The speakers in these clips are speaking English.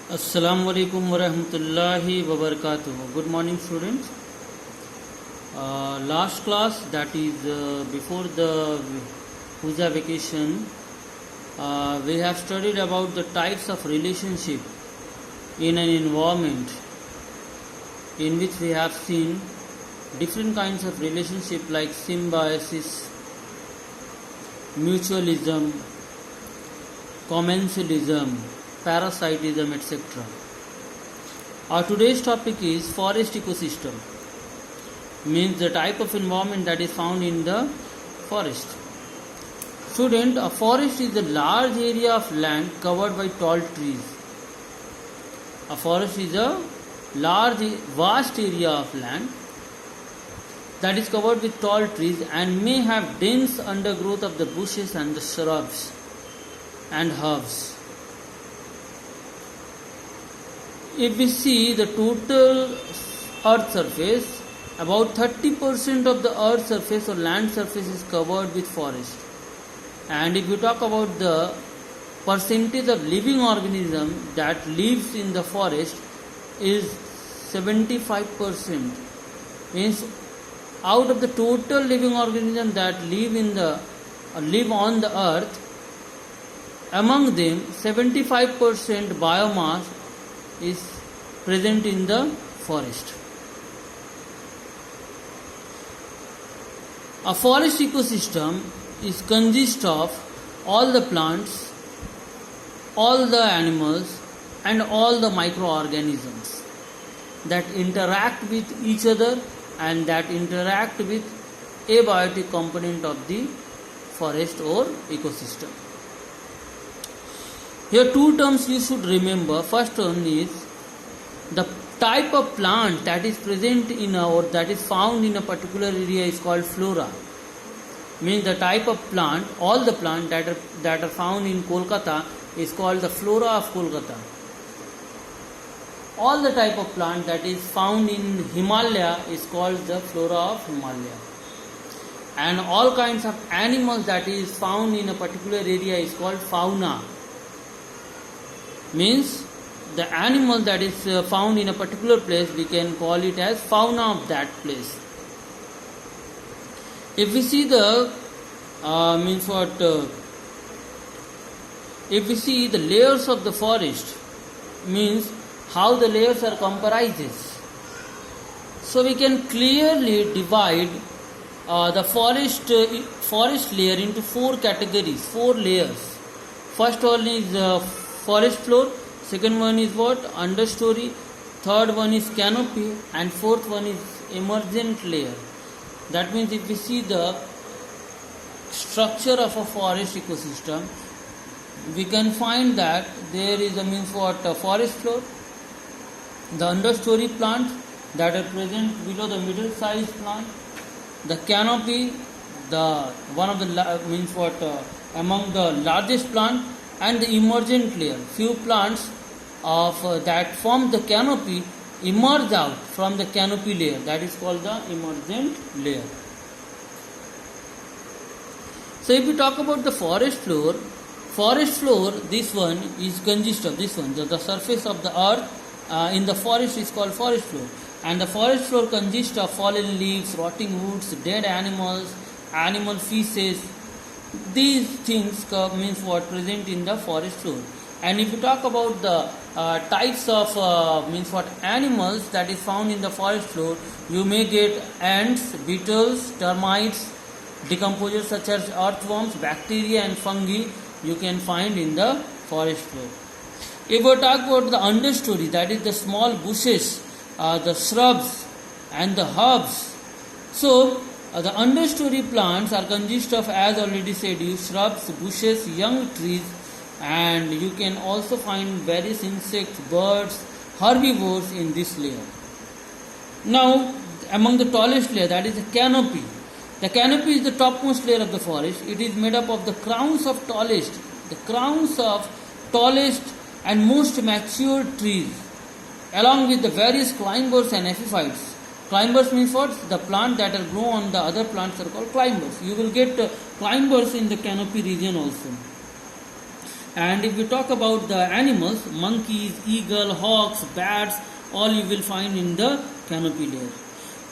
Assalamu alaikum wa rahmatullahi wa barakatuh. Good morning, students. Last class, that is before the puja vacation, we have studied about the types of relationship in an environment, in which we have seen different kinds of relationship like symbiosis, mutualism, commensalism, parasitism, etc. Our today's topic is forest ecosystem, means the type of environment that is found in the forest. Student, a forest is a large area of land covered by tall trees. A forest is a vast area of land that is covered with tall trees and may have dense undergrowth of the bushes and the shrubs and herbs. If we see the total earth surface, about 30% of the earth surface or land surface is covered with forest. And if you talk about the percentage of living organism that lives in the forest is 75%. Means out of the total living organism that live on the earth, among them 75% biomass is present in the forest. A forest ecosystem consists of all the plants, all the animals and all the microorganisms that interact with each other and that interact with abiotic component of the forest or ecosystem. Here two terms you should remember. First one is the type of plant that is present in or that is found in a particular area is called flora. Means the type of plant, all the plants that are found in Kolkata is called the flora of Kolkata. All the type of plant that is found in Himalaya is called the flora of Himalaya. And all kinds of animals that is found in a particular area is called fauna. Means the animal that is found in a particular place, we can call it as fauna of that place. If we see the if we see the layers of the forest, means how the layers are comprises. So we can clearly divide the forest layer into four categories, four layers. First one is forest floor, second one is understory, third one is canopy, and fourth one is emergent layer. That means if we see the structure of a forest ecosystem, we can find that there is a forest floor, the understory plants that are present below the middle sized plant, the canopy, among the largest plant, and the emergent layer. Few plants of that form the canopy emerge out from the canopy layer, that is called the emergent layer. So if we talk about the forest floor, this one is consist of this one, the surface of the earth in the forest is called forest floor, and the forest floor consists of fallen leaves, rotting woods, dead animals, animal feces. These things present in the forest floor. And if you talk about the types of animals that is found in the forest floor, you may get ants, beetles, termites, decomposers such as earthworms, bacteria and fungi you can find in the forest floor. If we talk about the understory, that is the small bushes, the shrubs and the herbs. So the understory plants are consist of, as already said, shrubs, bushes, young trees, and you can also find various insects, birds, herbivores in this layer. Now, among the tallest layer, that is the canopy. The canopy is the topmost layer of the forest. It is made up of the crowns of tallest and most mature trees, along with the various climbers and epiphytes. Climbers means what? The plant that are grown on the other plants are called climbers. You will get climbers in the canopy region also. And if we talk about the animals, monkeys, eagle, hawks, bats, all you will find in the canopy layer.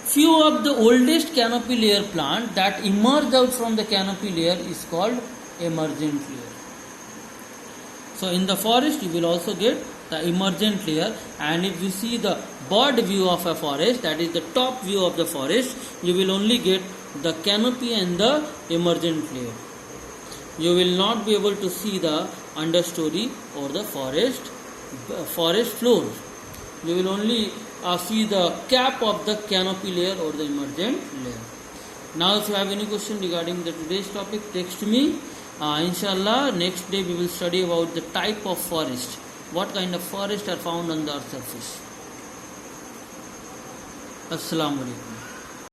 Few of the oldest canopy layer plant that emerge out from the canopy layer is called emergent layer. So in the forest you will also get the emergent layer, and if you see the bird view of a forest, that is the top view of the forest, you will only get the canopy and the emergent layer. You will not be able to see the understory or the forest floor. You will only see the cap of the canopy layer or the emergent layer. Now if you have any question regarding the today's topic, text me. Inshallah, next day we will study about the type of forest. What kind of forest are found on the earth surface. Assalamu alaikum.